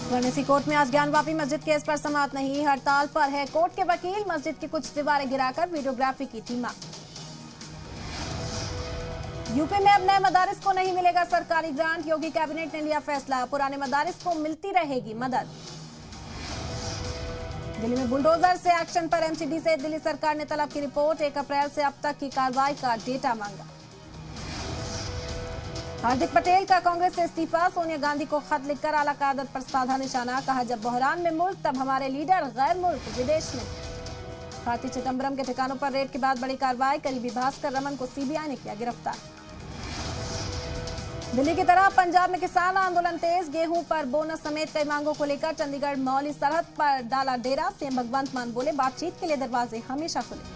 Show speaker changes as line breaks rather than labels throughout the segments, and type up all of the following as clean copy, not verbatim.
Varanasi court में आज ज्ञानवापी मस्जिद केस पर समाअत नहीं। हड़ताल पर है कोर्ट के वकील। मस्जिद की कुछ दीवारें गिराकर वीडियोग्राफी की थी मांग। यूपी में अब नए मदारिस को नहीं मिलेगा सरकारी ग्रांट। योगी कैबिनेट ने लिया फैसला, पुराने मदारिस को मिलती रहेगी मदद। दिल्ली में बुलडोजर से एक्शन पर एमसीडी से दिल्ली सरकार ने तलब की रिपोर्ट। 1 अप्रैल से अब तक की कार्रवाई का डेटा मांगा। हार्दिक पटेल का कांग्रेस से इस्तीफा। सोनिया गांधी को खत लिखकर आला क़यादत पर साधा निशाना। कहा, जब बहरान में मुल्क तब हमारे लीडर गैर मुल्क विदेश में। कार्ति चिदंबरम के ठिकानों पर रेड के बाद बड़ी कार्रवाई। करीबी भास्कर रमन को सीबीआई ने किया गिरफ्तार। दिल्ली की तरह पंजाब में किसान आंदोलन तेज। गेहूं पर बोनस समेत कई मांगों को लेकर चंडीगढ़ मौली सरहद पर डाला डेरा। सीएम भगवंत मान बोले, बातचीत के लिए दरवाजे हमेशा खुले।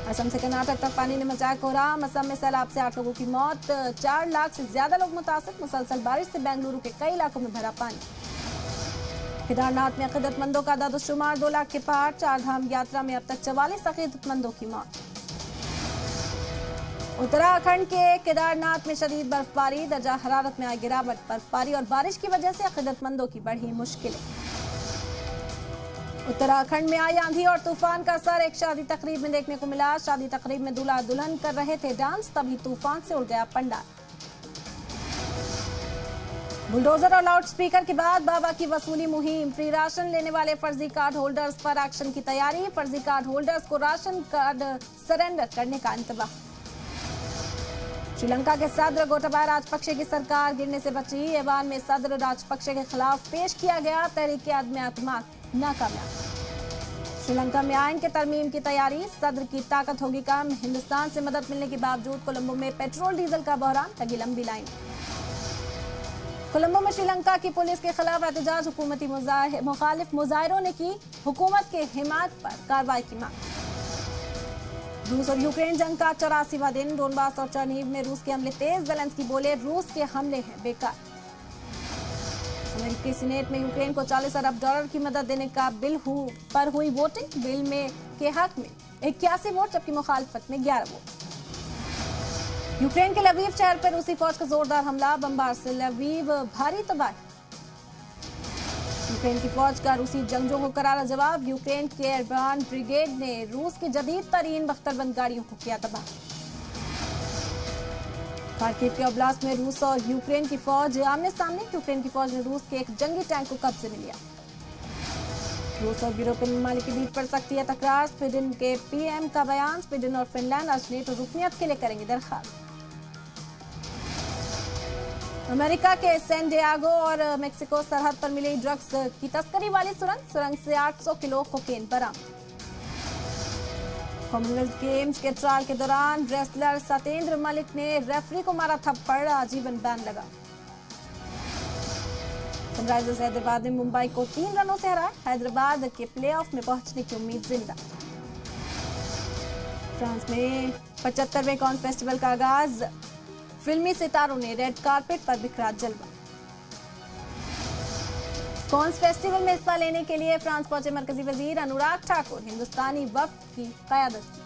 असम से कर्नाटक तक पानी ने मचाया कोहराम। असम में सैलाब से 8 लोगों की मौत, 4 लाख से ज्यादा लोग मुतासिर। मुसलसल बारिश से बेंगलुरु के कई इलाकों में भरा पानी। केदारनाथ में अकीदतमंदों का दादुशुमार, 2 लाख के पार। 4 धाम यात्रा में अब तक 44 अकीदतमंदों की मौत। उत्तराखंड के केदारनाथ में शदीद बर्फबारी, दर्जा हरारत में आई गिरावट। बर्फबारी और बारिश की वजह से अकीदतमंदों की बढ़ी मुश्किलें। उत्तराखंड में आई आंधी और तूफान का असर एक शादी तकरीब में देखने को मिला। शादी तकरीब में दूल्हा दुल्हन कर रहे थे डांस, तभी तूफान से उड़ गया पंडाल। बुलडोजर और लाउडस्पीकर के बाद बाबा की वसूली मुहिम। फ्री राशन लेने वाले फर्जी कार्ड होल्डर्स पर एक्शन की तैयारी। फर्जी कार्ड होल्डर्स को राशन कार्ड सरेंडर करने का इंतबाह। श्रीलंका के सदर गोटाबाया राजपक्षे की सरकार गिरने से बची। ऐवान में सदर राजपक्षे के खिलाफ पेश किया गया तहरीक आदम एतमाद नाकामयाब। श्रीलंका में आइन के तरमीम की तैयारी। सदर की ताकत होगी कम। हिंदुस्तान से मदद मिलने के बावजूद कोलंबो में पेट्रोल डीजल का बहरान, लगी लंबी लाइन। कोलंबो में श्रीलंका की पुलिस के खिलाफ एहतजाज। हुकूमती मुखालिफ मुजाहिरों ने की हुकूमत के हिमायत पर कार्रवाई की मांग। रूस और यूक्रेन जंग का 84वां दिन। डोनबास और चर्नीव में रूस के हमले तेज। ज़ेलेंस्की बोले, रूस के हमले हैं बेकार। अमेरिकी सीनेट में यूक्रेन को $40 अरब की मदद देने का बिल पर हुई वोटिंग। बिल में के हक में 81 वोट, जबकि मुखालफत में 11 वोट। यूक्रेन के लवीव शहर पर रूसी फौज का जोरदार हमला। बमबार से लवीव भारी तबाही। यूक्रेन की फौज का रूसी जंगजों को करारा जवाब। यूक्रेन के एयरबैन ब्रिगेड ने रूस की जदीद तरीन बख्तरबंद गाड़ियों को किया तबाह। खार्किव के ओब्लास्ट में रूस और यूक्रेन की फौज आमने सामने। यूक्रेन की फौज ने रूस के एक जंगी टैंक को कब्जे में लिया। रूस और यूरोपीय ममालिक के बीच पड़ सकती है तकरार। स्वीडन के पीएम का बयान। स्वीडन और फिनलैंड आज नेटो रुकनियत के लिए करेंगे दरखास्त। अमेरिका के सैन डिएगो और मेक्सिको सरहद पर मिली ड्रग्स की तस्करी वाली सुरंग से 800 किलो कोकेन बरामद। कॉमनवेल्थ गेम्स के ट्रायल के दौरान रेसलर सतेंद्र मलिक ने रेफरी को मारा थप्पड़, आजीवन बैन लगा। सनराइजर्स हैदराबाद ने मुंबई को 3 रनों से हराया। हैदराबाद के प्लेऑफ में पहुंचने की उम्मीद जिंदा। फ्रांस में 75वें कॉर्न फेस्टिवल का आगाज। फिल्मी सितारों ने रेड कारपेट पर बिखरा जलवा। कॉर्न्स फेस्टिवल में हिस्सा लेने के लिए फ्रांस पहुंचे मरकजी वजीर अनुराग ठाकुर। हिंदुस्तानी वफ्द की क़यादत की।